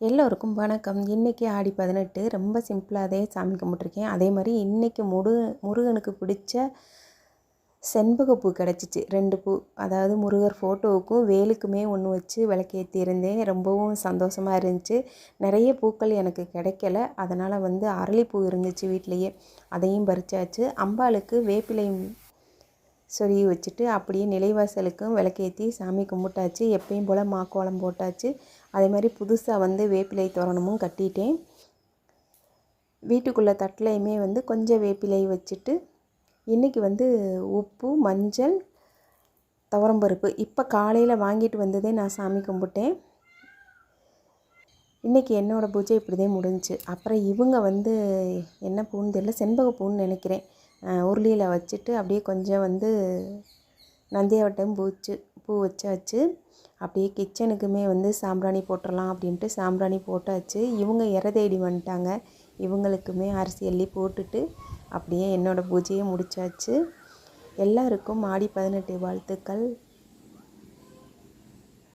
எல்லோருக்கும் வணக்கம். இன்றைக்கி ஆடி 18 ரொம்ப சிம்பிளாகவே சாமி கும்பிட்ருக்கேன். அதே மாதிரி இன்றைக்கி முருகனுக்கு பிடிச்ச செண்பகப்பூ கிடச்சிச்சு. 2 பூ, அதாவது முருகர் ஃபோட்டோவுக்கும் வேலுக்குமே ஒன்று வச்சு விளக்கேற்றியிருந்தேன். ரொம்பவும் சந்தோஷமாக இருந்துச்சு. நிறைய பூக்கள் எனக்கு கிடைக்கல, அதனால் அரளிப்பூ இருந்துச்சு வீட்டிலையே, அதையும் பறிச்சாச்சு. அம்பாளுக்கு வேப்பிலை சொருகி வச்சுட்டு அப்படியே நிலைவாசலுக்கும் விளக்கேற்றி சாமி கும்பிட்டாச்சு. எப்பயும் போல் மாக்கோலம் போட்டாச்சு. அதே மாதிரி புதுசாக வேப்பிலை தோரணமும் கட்டிட்டேன். வீட்டுக்குள்ளே தட்டிலையுமே கொஞ்சம் வேப்பிலை வச்சுட்டு இன்றைக்கி உப்பு, மஞ்சள், துவரம்பருப்பு இப்போ காலையில் வாங்கிட்டு வந்ததே நான் சாமி கும்பிட்டேன். இன்றைக்கி என்னோடய பூஜை இப்படிதான் முடிஞ்சிச்சு. அப்புறம் இவங்க என்ன பூன்னு தெரியல, செண்பகப்பூன்னு நினைக்கிறேன், உருளியில் வச்சுட்டு அப்படியே கொஞ்சம் நந்தியாவட்டம் பூ வச்சாச்சு. அப்படியே கிச்சனுக்குமே சாம்பிராணி போட்டுடலாம் அப்படின்ட்டு சாம்பிராணி போட்டாச்சு. இவங்க இற தேடி வந்துட்டாங்க. இவங்களுக்குமே அரிசி அள்ளி போட்டுட்டு அப்படியே என்னோடய பூஜையை முடித்தாச்சு. எல்லாருக்கும் ஆடி 18 வாழ்த்துக்கள்.